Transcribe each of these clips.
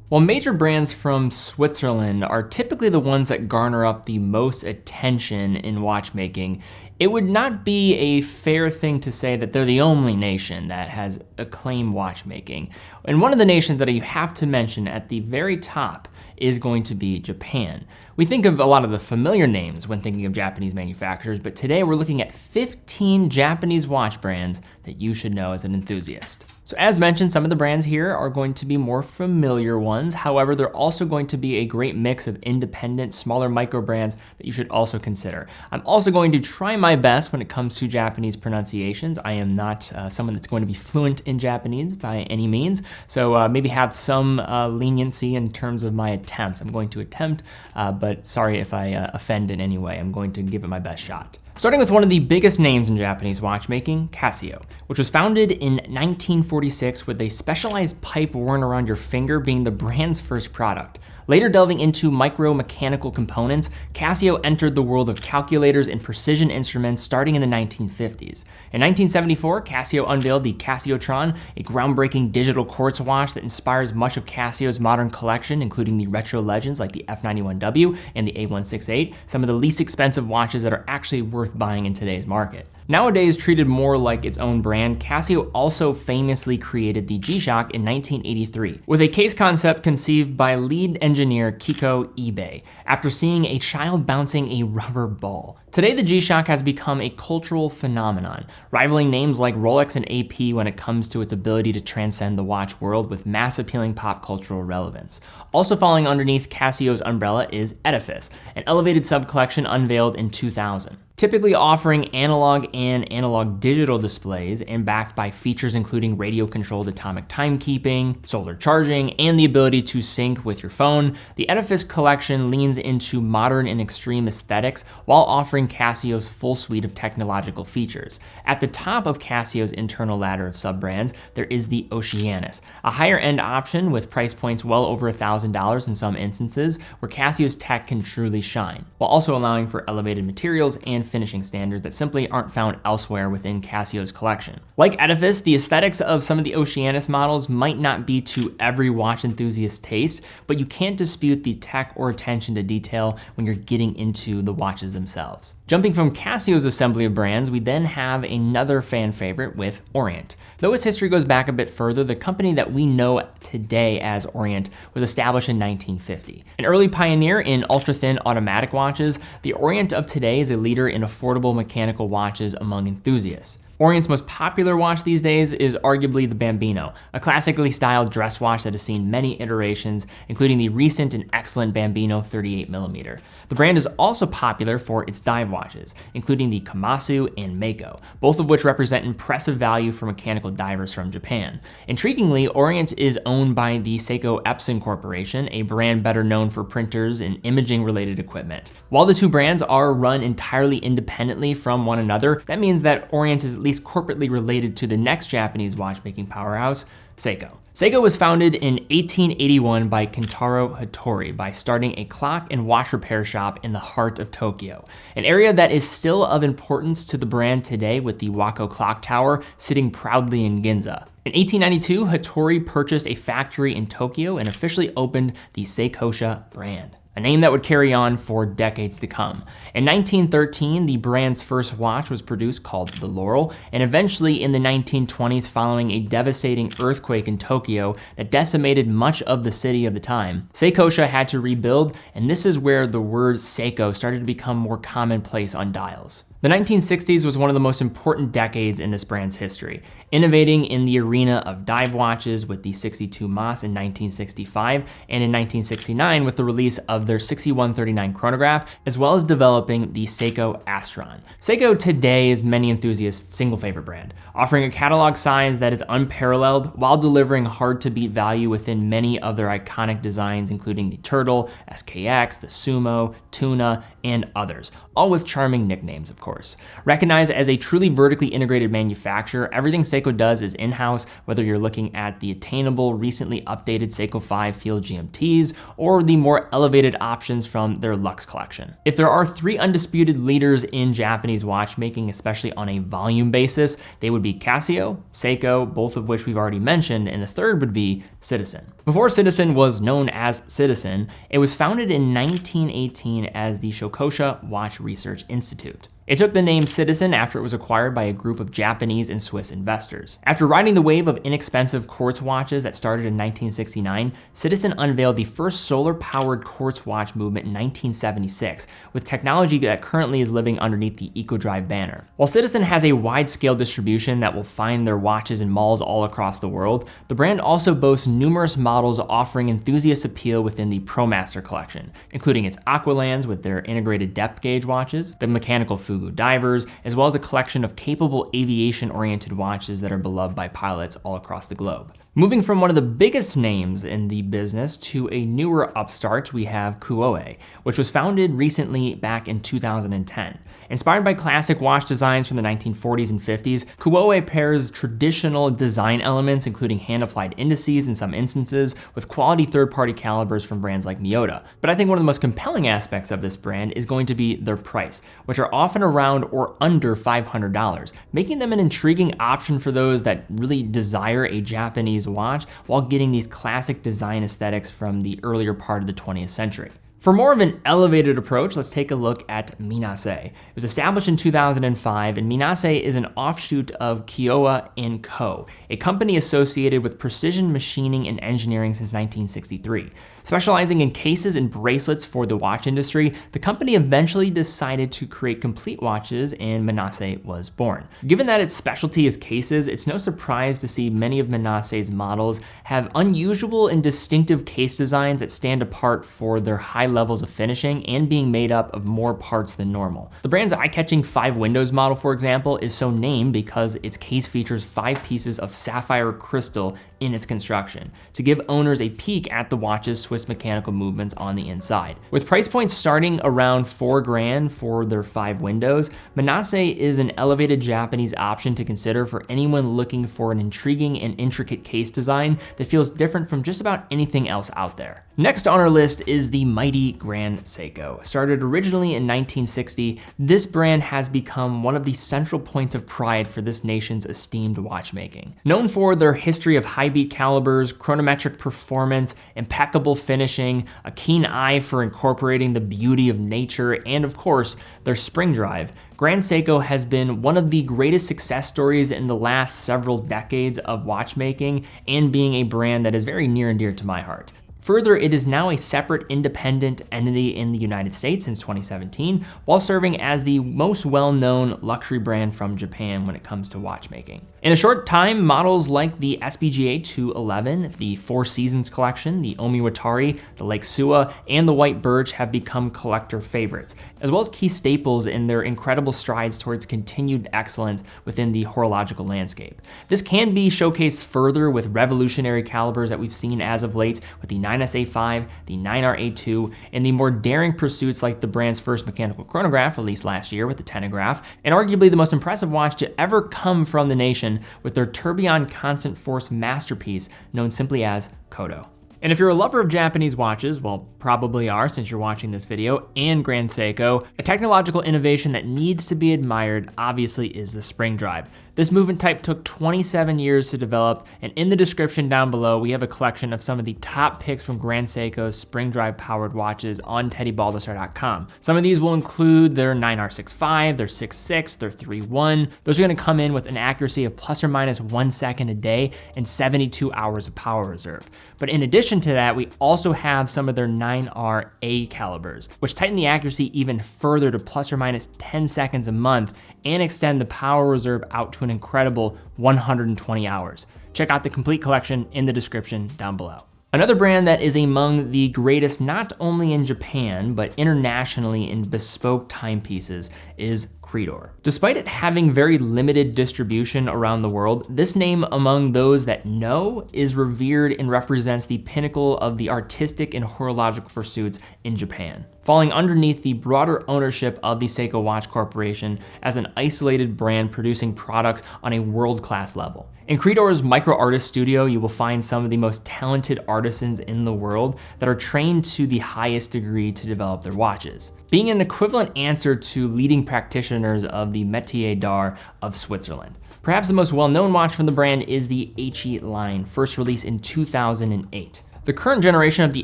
While major brands from Switzerland are typically the ones that garner up the most attention in watchmaking, it would not be a fair thing to say that they're the only nation that has acclaimed watchmaking. And one of the nations that you have to mention at the very top is going to be Japan. We think of a lot of the familiar names when thinking of Japanese manufacturers, but today we're looking at 15 Japanese watch brands that you should know as an enthusiast. So as mentioned, some of the brands here are going to be more familiar ones. However, they're also going to be a great mix of independent, smaller micro brands that you should also consider. I'm also going to try my best when it comes to Japanese pronunciations. I am not someone that's going to be fluent in Japanese by any means, so maybe have some leniency in terms of my attempts. I'm going to attempt, but sorry if I offend in any way. I'm going to give it my best shot. Starting with one of the biggest names in Japanese watchmaking, Casio, which was founded in 1946 with a specialized pipe worn around your finger being the brand's first product. Later delving into micro-mechanical components, Casio entered the world of calculators and precision instruments starting in the 1950s. In 1974, Casio unveiled the Casiotron, a groundbreaking digital quartz watch that inspires much of Casio's modern collection, including the retro legends like the F91W and the A168, some of the least expensive watches that are actually worth buying in today's market. Nowadays treated more like its own brand, Casio also famously created the G-Shock in 1983, with a case concept conceived by lead engineer Kiko Ibe, after seeing a child bouncing a rubber ball. Today, the G-Shock has become a cultural phenomenon, rivaling names like Rolex and AP when it comes to its ability to transcend the watch world with mass appealing pop cultural relevance. Also falling underneath Casio's umbrella is Edifice, an elevated sub-collection unveiled in 2000. Typically offering analog and analog digital displays and backed by features including radio-controlled atomic timekeeping, solar charging, and the ability to sync with your phone, the Edifice collection leans into modern and extreme aesthetics while offering Casio's full suite of technological features. At the top of Casio's internal ladder of sub-brands, there is the Oceanus, a higher-end option with price points well over $1,000 in some instances, where Casio's tech can truly shine, while also allowing for elevated materials and finishing standards that simply aren't found elsewhere within Casio's collection. Like Edifice, the aesthetics of some of the Oceanus models might not be to every watch enthusiast's taste, but you can't dispute the tech or attention to detail when you're getting into the watches themselves. Jumping from Casio's assembly of brands, we then have another fan favorite with Orient. Though its history goes back a bit further, the company that we know today as Orient was established in 1950. An early pioneer in ultra-thin automatic watches, the Orient of today is a leader in affordable mechanical watches among enthusiasts. Orient's most popular watch these days is arguably the Bambino, a classically styled dress watch that has seen many iterations, including the recent and excellent Bambino 38mm. The brand is also popular for its dive watches, including the Komatsu and Meiko, both of which represent impressive value for mechanical divers from Japan. Intriguingly, Orient is owned by the Seiko Epson Corporation, a brand better known for printers and imaging-related equipment. While the two brands are run entirely independently from one another, that means that Orient is at least corporately related to the next Japanese watchmaking powerhouse, Seiko. Seiko was founded in 1881 by Kentaro Hattori by starting a clock and watch repair shop in the heart of Tokyo, an area that is still of importance to the brand today with the Wako Clock Tower sitting proudly in Ginza. In 1892, Hattori purchased a factory in Tokyo and officially opened the Seikosha brand, a name that would carry on for decades to come. In 1913, the brand's first watch was produced called the Laurel, and eventually in the 1920s, following a devastating earthquake in Tokyo that decimated much of the city of the time, Seikosha had to rebuild, and this is where the word Seiko started to become more commonplace on dials. The 1960s was one of the most important decades in this brand's history, innovating in the arena of dive watches with the 62 Mas in 1965 and in 1969 with the release of their 6139 chronograph, as well as developing the Seiko Astron. Seiko today is many enthusiasts' single favorite brand, offering a catalog size that is unparalleled while delivering hard-to-beat value within many of their iconic designs, including the Turtle, SKX, the Sumo, Tuna, and others, all with charming nicknames, of course. Recognized as a truly vertically integrated manufacturer, everything Seiko does is in-house, whether you're looking at the attainable, recently updated Seiko 5 Field GMTs or the more elevated options from their Lux collection. If there are three undisputed leaders in Japanese watchmaking, especially on a volume basis, they would be Casio, Seiko, both of which we've already mentioned, and the third would be Citizen. Before Citizen was known as Citizen, it was founded in 1918 as the Shokosha Watch Research Institute. It took the name Citizen after it was acquired by a group of Japanese and Swiss investors. After riding the wave of inexpensive quartz watches that started in 1969, Citizen unveiled the first solar-powered quartz watch movement in 1976, with technology that currently is living underneath the EcoDrive banner. While Citizen has a wide-scale distribution that will find their watches in malls all across the world, the brand also boasts numerous models offering enthusiast appeal within the ProMaster collection, including its Aqualands with their integrated depth gauge watches, the mechanical Fugu divers, as well as a collection of capable aviation-oriented watches that are beloved by pilots all across the globe. Moving from one of the biggest names in the business to a newer upstart, we have Kuoe, which was founded recently back in 2010. Inspired by classic watch designs from the 1940s and 50s, Kuoe pairs traditional design elements, including hand-applied indices in some instances, with quality third-party calibers from brands like Miyota. But I think one of the most compelling aspects of this brand is going to be their price, which are often around or under $500, making them an intriguing option for those that really desire a Japanese watch while getting these classic design aesthetics from the earlier part of the 20th century. For more of an elevated approach, let's take a look at Minase. It was established in 2005, and Minase is an offshoot of Naoya Co, a company associated with precision machining and engineering since 1963. Specializing in cases and bracelets for the watch industry, the company eventually decided to create complete watches, and Minase was born. Given that its specialty is cases, it's no surprise to see many of Minase's models have unusual and distinctive case designs that stand apart for their high levels of finishing and being made up of more parts than normal. The brand's eye-catching 5 windows model, for example, is so named because its case features 5 pieces of sapphire crystal in its construction to give owners a peek at the watch's Swiss mechanical movements on the inside. With price points starting around $4,000 for their 5 windows, Minase is an elevated Japanese option to consider for anyone looking for an intriguing and intricate case design that feels different from just about anything else out there. Next on our list is the mighty Grand Seiko. Started originally in 1960, this brand has become one of the central points of pride for this nation's esteemed watchmaking. Known for their history of high beat calibers, chronometric performance, impeccable finishing, a keen eye for incorporating the beauty of nature, and of course, their spring drive, Grand Seiko has been one of the greatest success stories in the last several decades of watchmaking and being a brand that is very near and dear to my heart. Further, it is now a separate independent entity in the United States since 2017, while serving as the most well-known luxury brand from Japan when it comes to watchmaking. In a short time, models like the SPGA 211, the Four Seasons collection, the Omiwatari, the Lake Sua, and the White Birch have become collector favorites, as well as key staples in their incredible strides towards continued excellence within the horological landscape. This can be showcased further with revolutionary calibers that we've seen as of late with the 9SA5, the 9RA2, and the more daring pursuits like the brand's first mechanical chronograph released last year with the Tenograph, and arguably the most impressive watch to ever come from the nation with their tourbillon constant force masterpiece known simply as Kodo. And if you're a lover of Japanese watches, well, probably are since you're watching this video, and Grand Seiko, a technological innovation that needs to be admired obviously is the spring drive. This movement type took 27 years to develop, and in the description down below, we have a collection of some of the top picks from Grand Seiko's spring drive powered watches on teddybaldassarre.com. Some of these will include their 9R65, their 6.6, their 3.1. Those are gonna come in with an accuracy of plus or minus 1 second a day and 72 hours of power reserve. But in addition to that, we also have some of their 9RA calibers, which tighten the accuracy even further to plus or minus 10 seconds a month and extend the power reserve out to an incredible 120 hours. Check out the complete collection in the description down below. Another brand that is among the greatest not only in Japan, but internationally in bespoke timepieces is Credor. Despite it having very limited distribution around the world, this name among those that know is revered and represents the pinnacle of the artistic and horological pursuits in Japan, falling underneath the broader ownership of the Seiko Watch Corporation as an isolated brand producing products on a world-class level. In Credor's micro artist studio, you will find some of the most talented artisans in the world that are trained to the highest degree to develop their watches, being an equivalent answer to leading practitioners of the métier d'art of Switzerland. Perhaps the most well-known watch from the brand is the HE line, first released in 2008. The current generation of the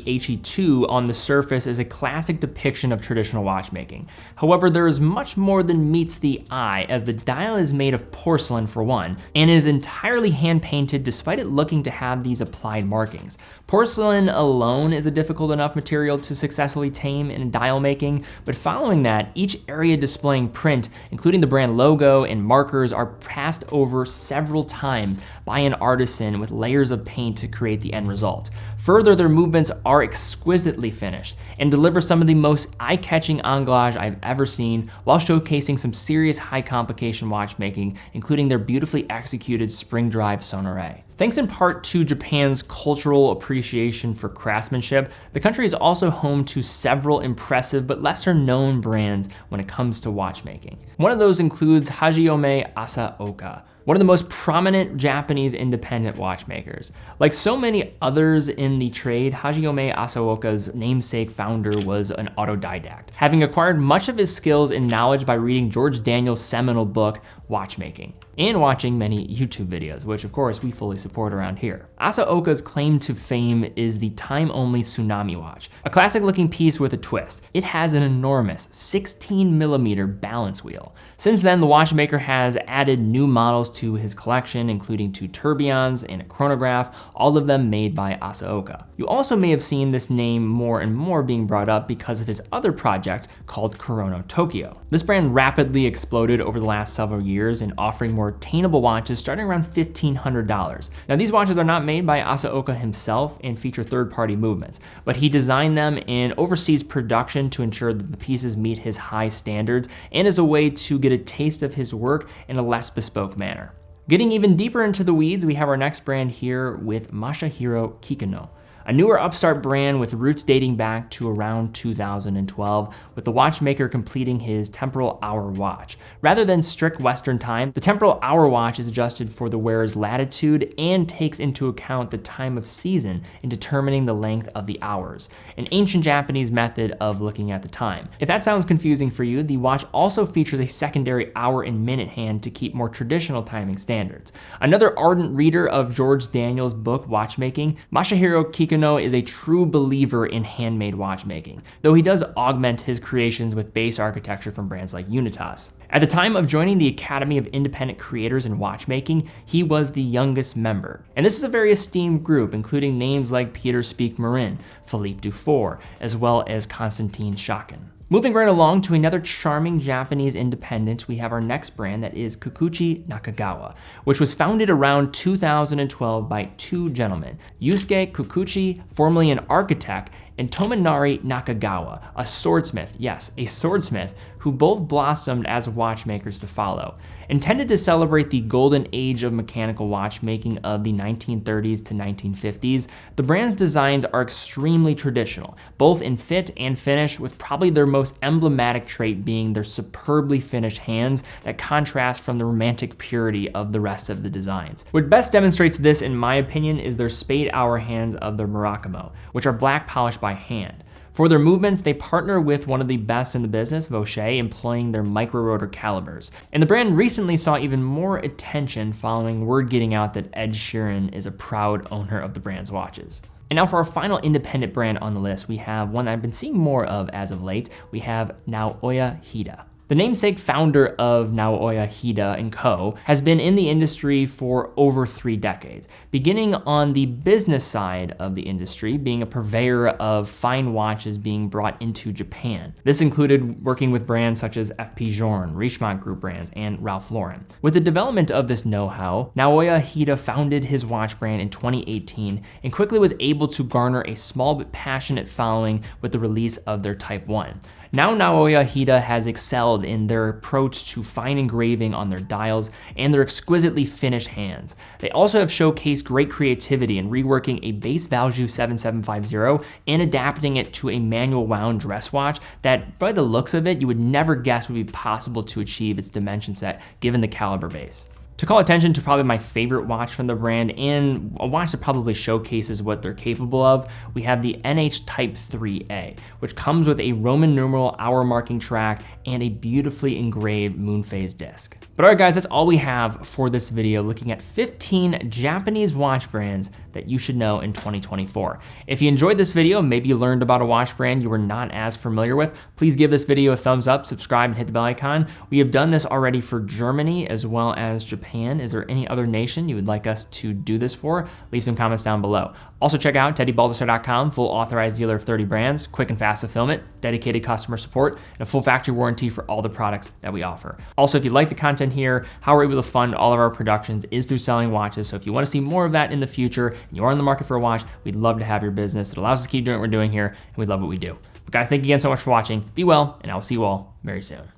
HE2 on the surface is a classic depiction of traditional watchmaking. However, there is much more than meets the eye, as the dial is made of porcelain for one, and is entirely hand-painted despite it looking to have these applied markings. Porcelain alone is a difficult enough material to successfully tame in dial making, but following that, each area displaying print, including the brand logo and markers, are passed over several times by an artisan with layers of paint to create the end result. Further, their movements are exquisitely finished and deliver some of the most eye-catching anglage I've ever seen, while showcasing some serious high complication watchmaking, including their beautifully executed spring drive sonore. Thanks in part to Japan's cultural appreciation for craftsmanship, the country is also home to several impressive but lesser known brands when it comes to watchmaking. One of those includes Hajime Asaoka, one of the most prominent Japanese independent watchmakers. Like so many others in the trade, Hajime Asaoka's namesake founder was an autodidact, having acquired much of his skills and knowledge by reading George Daniels' seminal book, Watchmaking, and watching many YouTube videos, which of course we fully support around here. Asaoka's claim to fame is the time-only Tsunami watch, a classic-looking piece with a twist. It has an enormous 16mm balance wheel. Since then, the watchmaker has added new models to his collection, including 2 tourbillons and a chronograph, all of them made by Asaoka. You also may have seen this name more and more being brought up because of his other project called Kurono Tokyo. This brand rapidly exploded over the last several years and offering more attainable watches starting around $1,500. Now, these watches are not made by Asaoka himself and feature third-party movements, but he designed them and oversees production to ensure that the pieces meet his high standards, and as a way to get a taste of his work in a less bespoke manner. Getting even deeper into the weeds, we have our next brand here with Masahiro Kikuno, a newer upstart brand with roots dating back to around 2012, with the watchmaker completing his temporal hour watch. Rather than strict Western time, the temporal hour watch is adjusted for the wearer's latitude and takes into account the time of season in determining the length of the hours, an ancient Japanese method of looking at the time. If that sounds confusing for you, the watch also features a secondary hour and minute hand to keep more traditional timing standards. Another ardent reader of George Daniels' book Watchmaking, Masahiro Kikuno is a true believer in handmade watchmaking, though he does augment his creations with base architecture from brands like Unitas. At the time of joining the Academy of Independent Creators in Watchmaking, he was the youngest member. And this is a very esteemed group, including names like Peter Speake-Marin, Philippe Dufour, as well as Konstantin Shakin. Moving right along to another charming Japanese independent, we have our next brand that is Kikuchi Nakagawa, which was founded around 2012 by 2 gentlemen, Yusuke Kikuchi, formerly an architect, and Tominari Nakagawa, a swordsmith, yes, a swordsmith, who both blossomed as watchmakers to follow. Intended to celebrate the golden age of mechanical watchmaking of the 1930s to 1950s, the brand's designs are extremely traditional, both in fit and finish, with probably their most emblematic trait being their superbly finished hands that contrast from the romantic purity of the rest of the designs. What best demonstrates this, in my opinion, is their spade hour hands of the Murakamo, which are black polished by hand. For their movements, they partner with one of the best in the business, Vaucher, employing their micro-rotor calibers. And the brand recently saw even more attention following word getting out that Ed Sheeran is a proud owner of the brand's watches. And now for our final independent brand on the list, we have one I've been seeing more of as of late. We have Naoya Hida. The namesake founder of Naoya Hida Co. has been in the industry for over 3 decades, beginning on the business side of the industry, being a purveyor of fine watches being brought into Japan. This included working with brands such as F.P. Journe, Richemont Group brands, and Ralph Lauren. With the development of this know-how, Naoya Hida founded his watch brand in 2018 and quickly was able to garner a small but passionate following with the release of their Type 1. Now Naoya Hida has excelled in their approach to fine engraving on their dials and their exquisitely finished hands. They also have showcased great creativity in reworking a base Valjoux 7750 and adapting it to a manual wound dress watch that, by the looks of it, you would never guess would be possible to achieve its dimension set given the caliber base. To call attention to probably my favorite watch from the brand, and a watch that probably showcases what they're capable of, we have the NH Type 3A, which comes with a Roman numeral hour marking track and a beautifully engraved moon phase disc. But all right, guys, that's all we have for this video, looking at 15 Japanese watch brands that you should know in 2024. If you enjoyed this video, maybe you learned about a watch brand you were not as familiar with, please give this video a thumbs up, subscribe, and hit the bell icon. We have done this already for Germany as well as Japan. Is there any other nation you would like us to do this for? Leave some comments down below. Also check out TeddyBaldassarre.com, full authorized dealer of 30 brands, quick and fast fulfillment, dedicated customer support, and a full factory warranty for all the products that we offer. Also, if you like the content here, how we're able to fund all of our productions is through selling watches. So if you want to see more of that in the future and you are in the market for a watch, we'd love to have your business. It allows us to keep doing what we're doing here, and we love what we do. But guys, thank you again so much for watching. Be well, and I will see you all very soon.